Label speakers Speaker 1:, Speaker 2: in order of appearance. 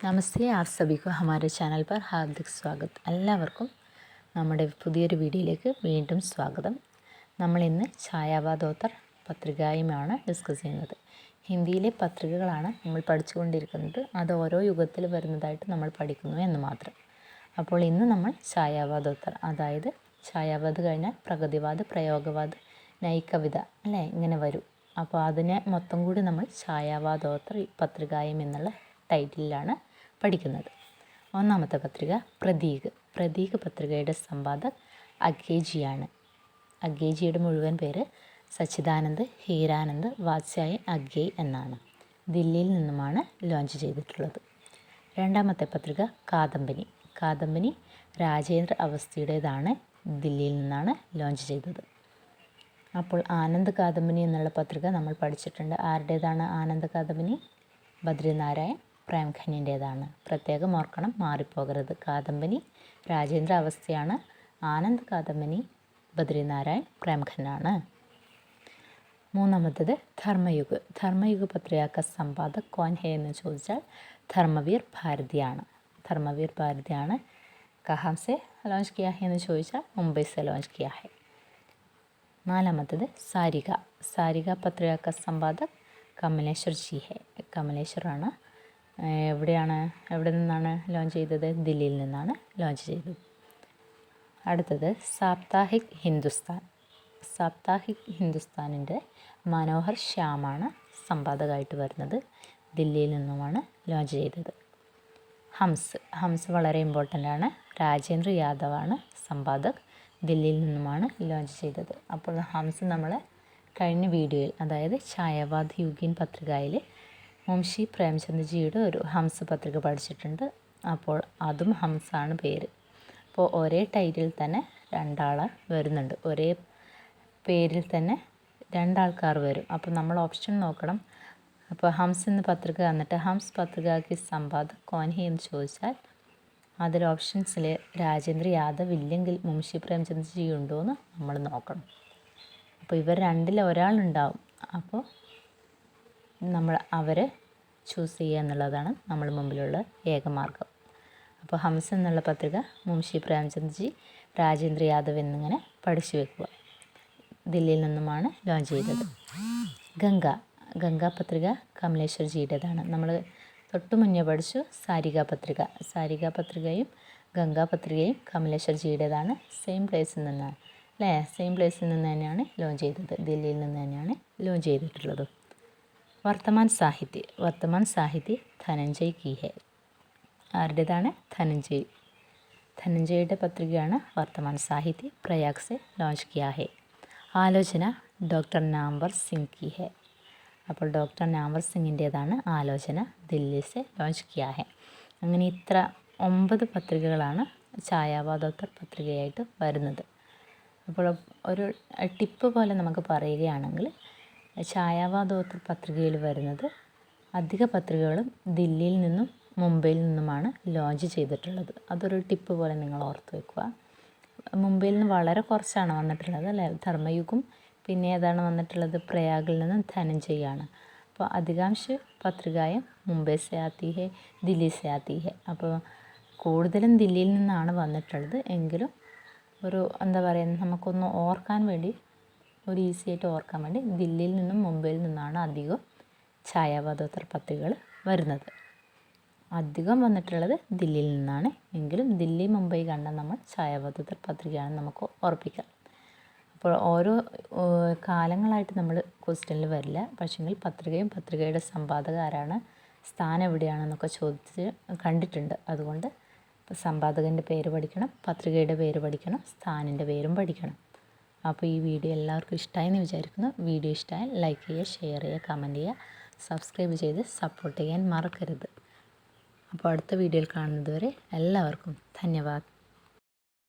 Speaker 1: നമസ്തേ app സഭിക്കോ ഹമാരെ channel പർ ഹാർദിക് സ്വാഗത്. എല്ലാവർക്കും നമ്മുടെ പുതിയൊരു വീഡിയോയിലേക്ക് വീണ്ടും സ്വാഗതം. നമ്മളിന്ന് ഛായാവാദോത്തർ പത്രികയുമാണ് ഡിസ്കസ് ചെയ്യുന്നത്. ഹിന്ദിയിലെ പത്രികകളാണ് നമ്മൾ പഠിച്ചുകൊണ്ടിരിക്കുന്നത്. അത് ഓരോ യുഗത്തിൽ വരുന്നതായിട്ട് നമ്മൾ പഠിക്കുന്നു എന്ന് മാത്രം. അപ്പോൾ ഇന്ന് നമ്മൾ ഛായാവാദോത്തർ, അതായത് ഛായാവാദ് കഴിഞ്ഞാൽ പ്രഗതിവാദ്, പ്രയോഗവാദ്, നൈകവിത അല്ലേ, ഇങ്ങനെ വരും. അപ്പോൾ അതിനെ മൊത്തം കൂടി നമ്മൾ ഛായാവാദോത്തർ പത്രികയും എന്നുള്ള ടൈറ്റിലാണ് പഠിക്കുന്നത്. ഒന്നാമത്തെ പത്രിക പ്രതീക് പത്രികയുടെ സമ്പാദക് അഗേജിയാണ്. അഗേജിയുടെ മുഴുവൻ പേര് സച്ചിദാനന്ദ് ഹീരാനന്ദ് വാത്സ്യായൻ അഗേ എന്നാണ്. ദില്ലിയിൽ നിന്നുമാണ് ലോഞ്ച് ചെയ്തിട്ടുള്ളത്. രണ്ടാമത്തെ പത്രിക കാദംബനി രാജേന്ദ്ര അവസ്ഥയുടേതാണ്. ദില്ലിയിൽ നിന്നാണ് ലോഞ്ച് ചെയ്തത്. അപ്പോൾ ആനന്ദ് കാദംബനി എന്നുള്ള പത്രിക നമ്മൾ പഠിച്ചിട്ടുണ്ട്. ആരുടേതാണ് ആനന്ദ് കാദംബനി? ബദ്രിനാരായൺ പ്രേംഖനിൻ്റേതാണ്. പ്രത്യേകം ഓർക്കണം, മാറിപ്പോകരുത്. കാദംബനി രാജേന്ദ്ര അവസ്ഥയാണ്. ആനന്ദ് കാദംബനി ബദ്രിനാരായൺ പ്രേംഖനാണ്. മൂന്നാമത്തേത് ധർമ്മയുഗ് പത്രിക സമ്പാദക് കോൻ ഹേ എന്ന് ചോദിച്ചാൽ ധർമ്മവീർ ഭാരതിയാണ്. കഹാം സെ ലോഞ്ച് കിയാ ഹെ എന്ന് ചോദിച്ചാൽ മുംബൈ സെ ലോഞ്ച് കിയാ ഹെ. നാലാമത്തേത് സാരിക പത്രിക സമ്പാദക് കമലേശ്വർ ജി ഹെ. കമലേശ്വറാണ്. എവിടെ നിന്നാണ് ലോഞ്ച് ചെയ്തത്? ദില്ലിയിൽ നിന്നാണ് ലോഞ്ച് ചെയ്തത്. അടുത്തത് സാപ്താഹിക് ഹിന്ദുസ്ഥാനിൻ്റെ മനോഹർ ശ്യാമാണ് സമ്പാദകമായിട്ട് വരുന്നത്. ദില്ലിയിൽ നിന്നുമാണ് ലോഞ്ച് ചെയ്തത്. ഹംസ് വളരെ ഇമ്പോർട്ടൻ്റ് ആണ്. രാജേന്ദ്ര യാദവാണ് സമ്പാദക്. ദില്ലിയിൽ നിന്നുമാണ് ലോഞ്ച് ചെയ്തത്. അപ്പോൾ ഹംസ് നമ്മൾ കഴിഞ്ഞ വീഡിയോയിൽ, അതായത് ഛായാവാദ് യുഗീൻ പത്രികയിൽ മുൻഷി പ്രേംചന്ദ്ജിയുടെ ഒരു ഹംസ് പത്രിക പഠിച്ചിട്ടുണ്ട്. അപ്പോൾ അതും ഹംസാണ് പേര്. അപ്പോൾ ഒരേ ടൈറ്റിൽ തന്നെ രണ്ടാൾ വരുന്നുണ്ട്. ഒരേ പേരിൽ തന്നെ രണ്ടാൾക്കാർ വരും. അപ്പോൾ നമ്മൾ ഓപ്ഷൻ നോക്കണം. അപ്പോൾ ഹംസ് എന്ന പത്രിക വന്നിട്ട് ഹംസ് പത്രികയ്ക്ക് സമ്പാദക് കോൻ ഹേ എന്ന് ചോദിച്ചാൽ അതിൽ ഓപ്ഷൻസിൽ രാജേന്ദ്ര യാദവ് ഇല്ലെങ്കിൽ മുൻഷി പ്രേംചന്ദ്ജി ഉണ്ടോ എന്ന് നമ്മൾ നോക്കണം. അപ്പോൾ ഇവർ രണ്ടിൽ ഒരാളുണ്ടാവും. അപ്പോൾ നമ്മൾ അവരെ ചൂസ് ചെയ്യുക എന്നുള്ളതാണ് നമ്മൾ മുമ്പിലുള്ള ഏകമാർഗം. അപ്പോൾ ഹംസ് എന്നുള്ള പത്രിക മുൻഷി പ്രേംചന്ദ്ജി, രാജേന്ദ്ര യാദവ് എന്നിങ്ങനെ പഠിച്ചു വെക്കുക. ദില്ലിയിൽ നിന്നുമാണ് ലോഞ്ച് ചെയ്തത്. ഗംഗ പത്രിക കമലേശ്വർജിയുടേതാണ്. നമ്മൾ തൊട്ട് മുന്നേ പഠിച്ചു സാരിക പത്രികയും ഗംഗാ പത്രികയും കമലേശ്വർജിയുടേതാണ്. സെയിം പ്ലേസിൽ നിന്നാണ് അല്ലേ? സെയിം പ്ലേസിൽ നിന്ന് തന്നെയാണ് ലോഞ്ച് ചെയ്തത്. ദില്ലിയിൽ നിന്ന് തന്നെയാണ് ലോഞ്ച് ചെയ്തിട്ടുള്ളത്. വർത്തമാൻ സാഹിത്യ ധനഞ്ജയ് കി ഹെ. ആരുടേതാണ്? ധനഞ്ജയുടെ പത്രികയാണ് വർത്തമാൻ സാഹിത്യ. പ്രയാഗ് സെ ലോഞ്ച് കിയാ ഹെ. ആലോചന ഡോക്ടർ നാംവർ സിംഗ് കി ഹെ. അപ്പോൾ ഡോക്ടർ നാംവർ സിംഗിൻ്റേതാണ് ആലോചന. ദില്ലി സെ ലോഞ്ച് കിയാ ഹെ. അങ്ങനെ ഇത്ര 9 പത്രികകളാണ് ഛായാവാദോത്തർ പത്രികയായിട്ട് വരുന്നത്. അപ്പോൾ ഒരു ടിപ്പ് പോലെ നമുക്ക് പറയുകയാണെങ്കിൽ ഛായാവാദോത്തർ പത്രികയിൽ വരുന്നത് അധിക പത്രികകളും ദില്ലിയിൽ നിന്നും മുംബൈയിൽ നിന്നുമാണ് ലോഞ്ച് ചെയ്തിട്ടുള്ളത്. അതൊരു ടിപ്പ് പോലെ നിങ്ങൾ ഓർത്ത് വെക്കുക. മുംബൈയിൽ നിന്ന് വളരെ കുറച്ചാണ് വന്നിട്ടുള്ളത് അല്ലേ? ധർമ്മയുഗും പിന്നെ ഏതാണ് വന്നിട്ടുള്ളത്? പ്രയാഗിൽ നിന്നും ധനഞ്ജയാണ്. അപ്പോൾ അധികാംശ പത്രികയും മുംബൈ സെ ആത്തി ഹെ, ദില്ലി സെ ആത്തി ഹെ. അപ്പോൾ കൂടുതലും ദില്ലിയിൽ നിന്നാണ് വന്നിട്ടുള്ളത്. എങ്കിലും ഒരു എന്താ പറയുക, നമുക്കൊന്ന് ഓർക്കാൻ വേണ്ടി, ഒരു ഈസി ആയിട്ട് ഓർക്കാൻ വേണ്ടി ദില്ലിയിൽ നിന്നും മുംബൈയിൽ നിന്നാണ് അധികം ഛായാവാദോത്തർ പത്രികകൾ വരുന്നത്. അധികം വന്നിട്ടുള്ളത് ദില്ലിയിൽ നിന്നാണ്. എങ്കിലും ദില്ലി മുംബൈ കണ്ട നമ്മൾ ഛായാവാദോത്തർ പത്രികയാണെന്ന് നമുക്ക് ഉറപ്പിക്കാം. അപ്പോൾ ഓരോ കാലങ്ങളായിട്ട് നമ്മൾ ക്വസ്റ്റ്യനിൽ വരില്ല. പക്ഷേങ്കിൽ പത്രികയുടെ സമ്പാദക ആരാണ്, സ്ഥാനം എവിടെയാണെന്നൊക്കെ ചോദിച്ച് കണ്ടിട്ടുണ്ട്. അതുകൊണ്ട് സമ്പാദകൻ്റെ പേര് പഠിക്കണം, പത്രികയുടെ പേര് പഠിക്കണം, സ്ഥാനിൻ്റെ പേരും പഠിക്കണം. അപ്പോൾ ഈ വീഡിയോ എല്ലാവർക്കും ഇഷ്ടമായെന്ന് വിചാരിക്കുന്നു. വീഡിയോ ഇഷ്ടമായാൽ ലൈക്ക് ചെയ്യുക, ഷെയർ ചെയ്യുക, കമൻറ്റ് ചെയ്യുക, സബ്സ്ക്രൈബ് ചെയ്ത് സപ്പോർട്ട് ചെയ്യാൻ മറക്കരുത്. അപ്പോൾ അടുത്ത വീഡിയോയിൽ കാണുന്നത് വരെ എല്ലാവർക്കും ധന്യവാദ്.